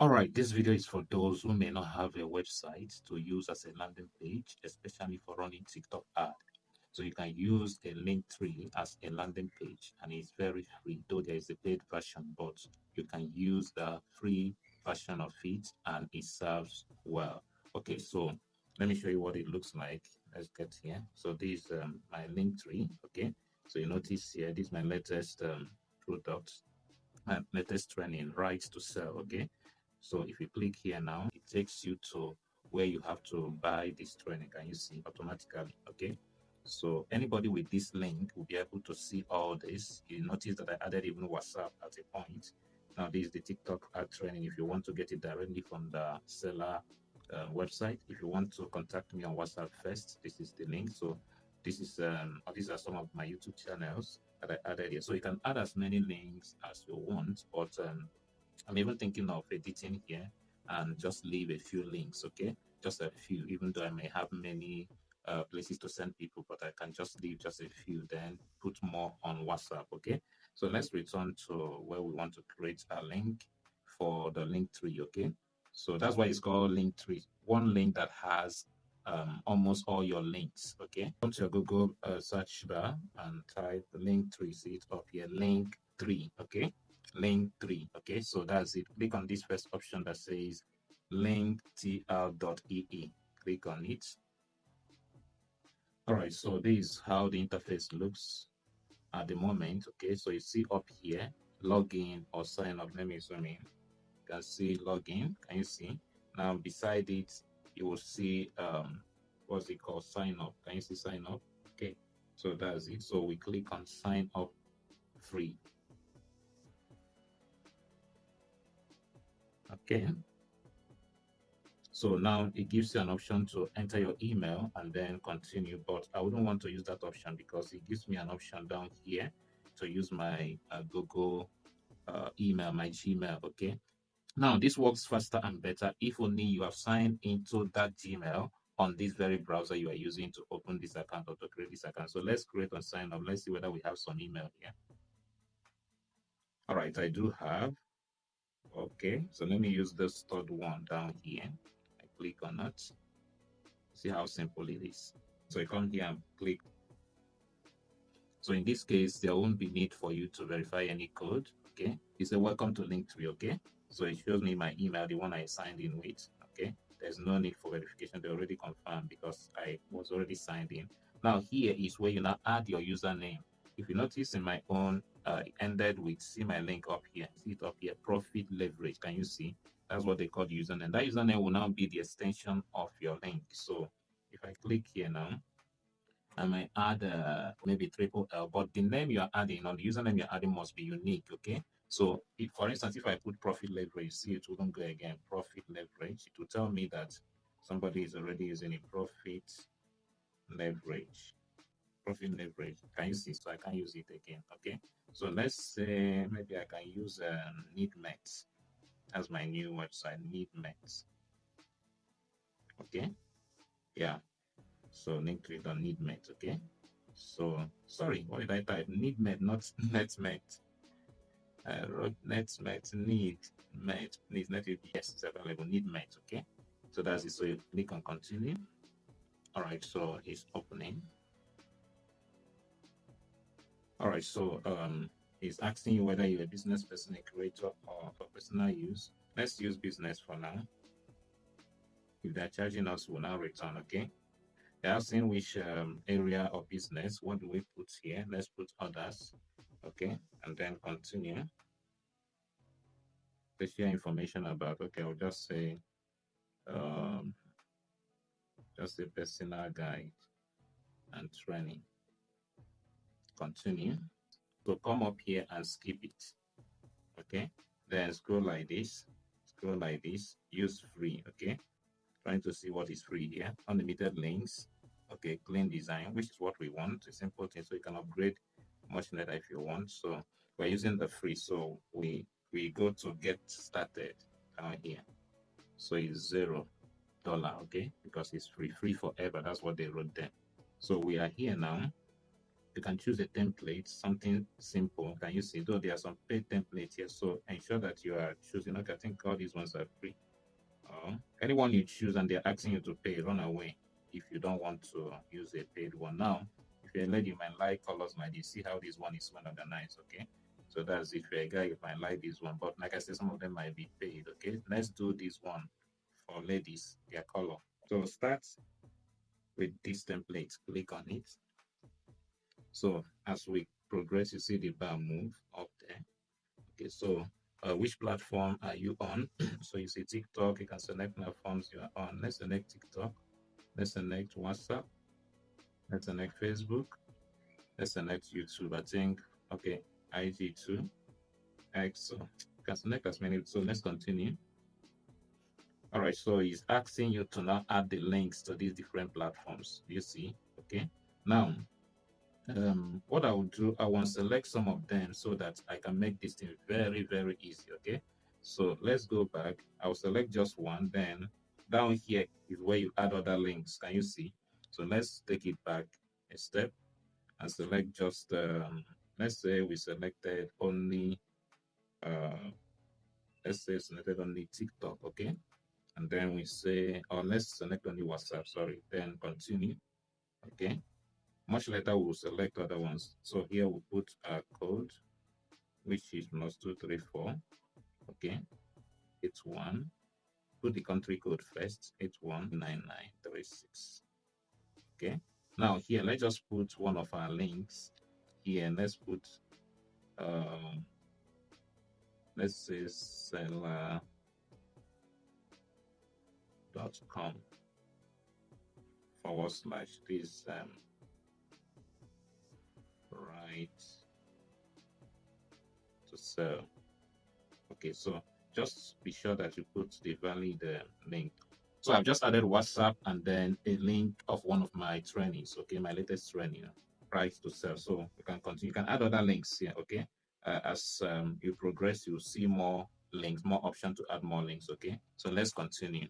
All right, this video is for those who may not have a website to use as a landing page, especially for running TikTok ad. So you can use a Linktree as a landing page, and it's very free, though there is a paid version, but you can use the free version of it and it serves well. Okay, so let me show you what it looks like. Let's get here. So this is my Linktree. Okay, so you notice here, this is my latest product, my latest training, right to sell. Okay, so if you click here now, it takes you to where you have to buy this training. Can you see automatically? Okay. So anybody with this link will be able to see all this. You notice that I added even WhatsApp at a point. Now this is the TikTok ad training. If you want to get it directly from the seller website, if you want to contact me on WhatsApp first, this is the link. So this is these are some of my YouTube channels that I added here. So you can add as many links as you want, but I'm even thinking of editing here and just leave a few links, okay? Just a few, even though I may have many places to send people, but I can just leave just a few, then put more on WhatsApp, okay? So let's return to where we want to create a link for the link tree, okay? So that's why it's called link tree. One link that has almost all your links, okay? Go to your Google search bar and type the link tree, see it up here, link tree, okay? Linktree. Okay, so that's it. Click on this first option that says linktl.ee. Click on it. All right, so this is how the interface looks at the moment. Okay, so you see up here, login or sign up. Let me zoom in. You can see login. Can you see? Now beside it, you will see what's it called? Sign up. Can you see sign up? Okay, so that's it. So we click on sign up free. Okay. So now it gives you an option to enter your email and then continue, but I wouldn't want to use that option because it gives me an option down here to use my Google email, my Gmail. Okay. Now this works faster and better if only you have signed into that Gmail on this very browser you are using to open this account or to create this account. So let's create and sign up. Let's see whether we have some email here. All right, I do have. Okay, so let me use this third one down here. I click on it. See how simple it is. So you come here and click. So in this case, there won't be need for you to verify any code. Okay. It's a welcome to Linktree. Okay. So it shows me my email, the one I signed in with. Okay. There's no need for verification. They already confirmed because I was already signed in. Now here is where you now add your username. If you notice in my own, it ended with, see my link up here. See it up here, profit leverage. Can you see? That's what they call username. That username will now be the extension of your link. So if I click here now, I might add maybe triple L, but the name you are adding or the username you're adding must be unique, okay? So if, for instance, if I put profit leverage, see it wouldn't go again, profit leverage. It will tell me that somebody is already using a profit leverage. Profit leverage. Can you see? So I can use it again, okay? So let's say maybe I can use NeedMet. That's my new website, NeedMet. Okay? Yeah. So Linktree don't need met, okay? So sorry, what did I type? Need met, not netmet. I wrote netmet, need met, please let it yes, it's available, need met, okay? So that's it. So you click on continue. All right, so it's opening. All right, so it's asking you whether you're a business person, a creator, or for personal use. Let's use business for now. If they're charging us, we'll now return, okay? They're asking which area of business. What do we put here? Let's put others, okay? And then continue. They share information about, okay, I'll just say, just a personal guide and training. Continue. So come up here and skip it, okay? Then scroll like this, use free, okay? Trying to see what is free here. Unlimited links, okay, clean design, which is what we want. It's important so you can upgrade much later if you want. So we're using the free, so we go to get started down here. So it's $0, okay, because it's free forever. That's what they wrote there. So we are here now. you can choose a template, something simple. Can you see? Though there are some paid templates here, so ensure that you are choosing. Okay, I think all these ones are free. Anyone you choose and they're asking you to pay, run away if you don't want to use a paid one. Now, if you're a lady, you might like colors like this. See how this one is well organized, okay? So that's if you're a guy, you might like this one. But like I said, some of them might be paid, okay? Let's do this one for ladies, their color. So start with this template, click on it. So as we progress, you see the bar move up there. Okay, so which platform are you on? So you see TikTok, you can select platforms you are on. Let's select TikTok. Let's select WhatsApp. Let's select Facebook. Let's select YouTube. I think, okay, IG2, X. So you can select as many. So let's continue. All right, so he's asking you to now add the links to these different platforms. You see, okay. Now, what I will do, I want to select some of them so that I can make this thing very, very easy, okay? So let's go back. I'll select just one. Then down here is where you add other links. Can you see? So let's take it back a step and select just, let's say we selected only, let's say selected only TikTok, okay? And then we say, or let's select only WhatsApp, sorry, then continue, okay? Much later, we'll select other ones. So here we'll put our code, which is +234, okay? 81. Put the country code first, 819936, okay? Now here, let's just put one of our links here. Let's put, let's say seller.com/this right to sell. Okay, so just be sure that you put the valid link. So I've just added WhatsApp and then a link of one of my trainings, okay, my latest training, right to sell. So you can continue. You can add other links here, okay. As you progress, you'll see more links, more options to add more links, okay. So let's continue.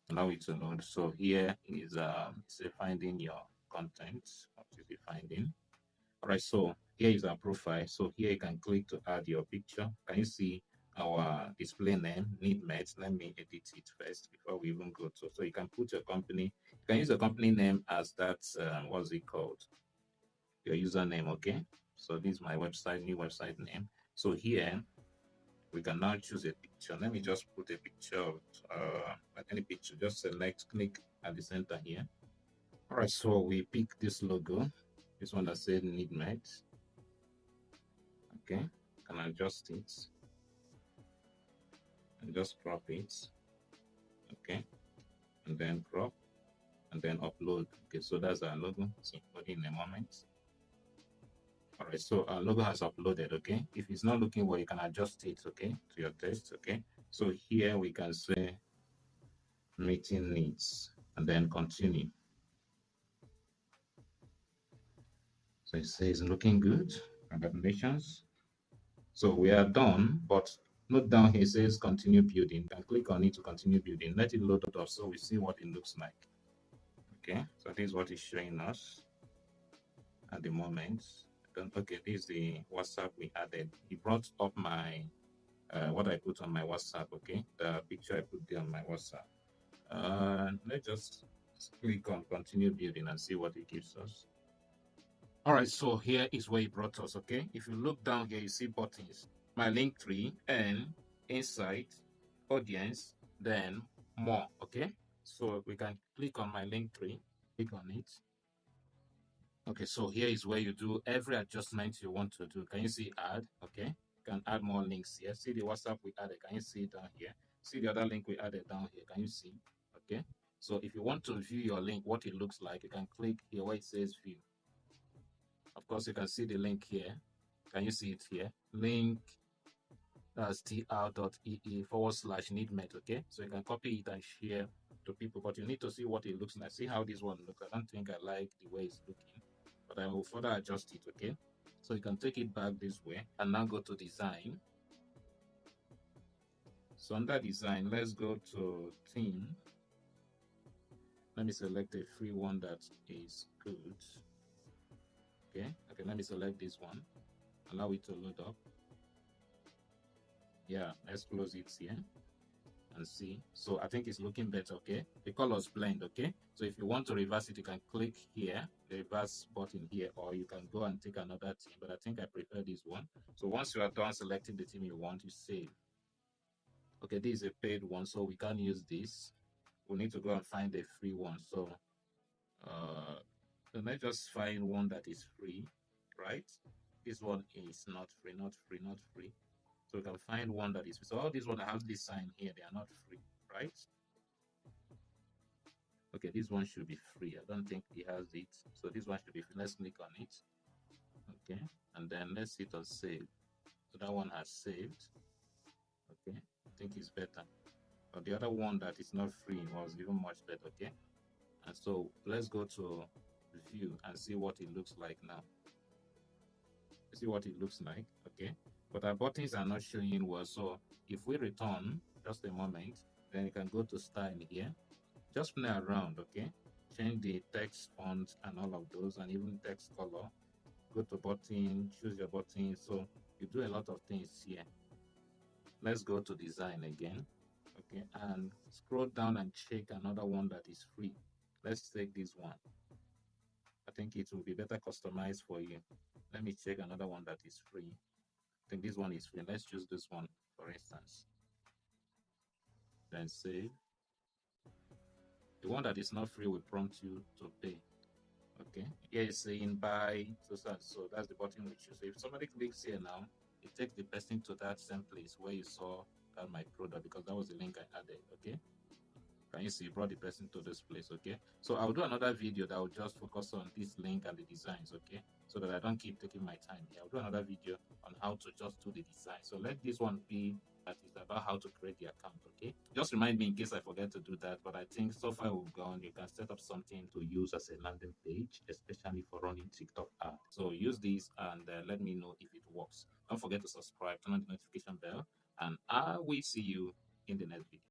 Allow it to load. So here is say finding your content. What is it finding? All right, so here is our profile. So here you can click to add your picture. Can you see our display name, NeedMate? Let me edit it first before we even go to. So you can put your company. You can use your company name as that. What's it called? Your username. Okay. So this is my website, new website name. So here we can now choose a picture. Let me just put a picture of any picture. Just select, click at the center here. All right. So we pick this logo. This one that said NeedMate. Okay, can adjust it and just crop it. Okay, and then crop and then upload. Okay, so that's our logo. It's uploading in a moment. All right, so our logo has uploaded. Okay, if it's not looking well, you can adjust it. Okay, to your taste. Okay, so here we can say meeting needs and then continue. So it says looking good. Congratulations. So we are done, but note down here it says continue building. You can click on it to continue building. Let it load up so we see what it looks like. Okay, so this is what it's showing us at the moment. Okay, this is the WhatsApp we added. It brought up my what I put on my WhatsApp. Okay, the picture I put there on my WhatsApp. Let's just click on continue building and see what it gives us. All right, so here is where it brought us. Okay, if you look down here, you see buttons, my Linktree, and insight, audience, then more. Okay, so we can click on my Linktree, click on it. Okay, so here is where you do every adjustment you want to do. Can you see add? Okay, you can add more links here. See the WhatsApp we added. Can you see it down here? See the other link we added down here. Can you see? Okay, so if you want to view your link, what it looks like, you can click here where it says view. Of course, you can see the link here. Can you see it here? Link that's tr.ee/needmate. Okay, so you can copy it and share to people, but you need to see what it looks like. See how this one looks. I don't think I like the way it's looking, but I will further adjust it. Okay, so you can take it back this way and now go to design. So under design, let's go to theme. Let me select a free one that is good. Okay, let me select this one. Allow it to load up. Yeah, let's close it here and see. So I think it's looking better, okay? The colors blend, okay? So if you want to reverse it, you can click here, the reverse button here, or you can go and take another theme, but I think I prefer this one. So once you are done selecting the theme you want, you save. Okay, this is a paid one, so we can't use this. We need to go and find a free one. So uh, let's just find one that is free, right? This one is not free, not free, not free. So we can find one that is free. So all these one that have this sign here, they are not free, right? Okay, this one should be free. I don't think it has it. So this one should be free. Let's click on it. Okay, and then let's hit on save. So that one has saved. Okay, I think it's better. But the other one that is not free was even much better. Okay, and so let's go to view and see what it looks like now. See what it looks like. Okay, but our buttons are not showing well. So if we return, just a moment, then you can go to style here. Just play around, okay? Change the text font and all of those, and even text color. Go to button, choose your button. So you do a lot of things here. Let's go to design again, okay? And scroll down and check another one that is free. Let's take this one. I think it will be better customized for you. Let me check another one that is free. I think this one is free. Let's choose this one, for instance. Then save. The one that is not free will prompt you to pay. Okay, here it's saying buy so that's the button we choose. So if somebody clicks here now, it takes the person to that same place where you saw that my product, because that was the link I added. Okay, can you see, brought the person to this place? Okay, so I'll do another video that will just focus on this link and the designs. Okay, so that I don't keep taking my time here. I'll do another video on how to just do the design. So let this one be that is about how to create the account. Okay, just remind me in case I forget to do that. But I think so far we've gone. You can set up something to use as a landing page, especially for running TikTok ad. So use this and let me know if it works. Don't forget to subscribe, turn on the notification bell, and I will see you in the next video.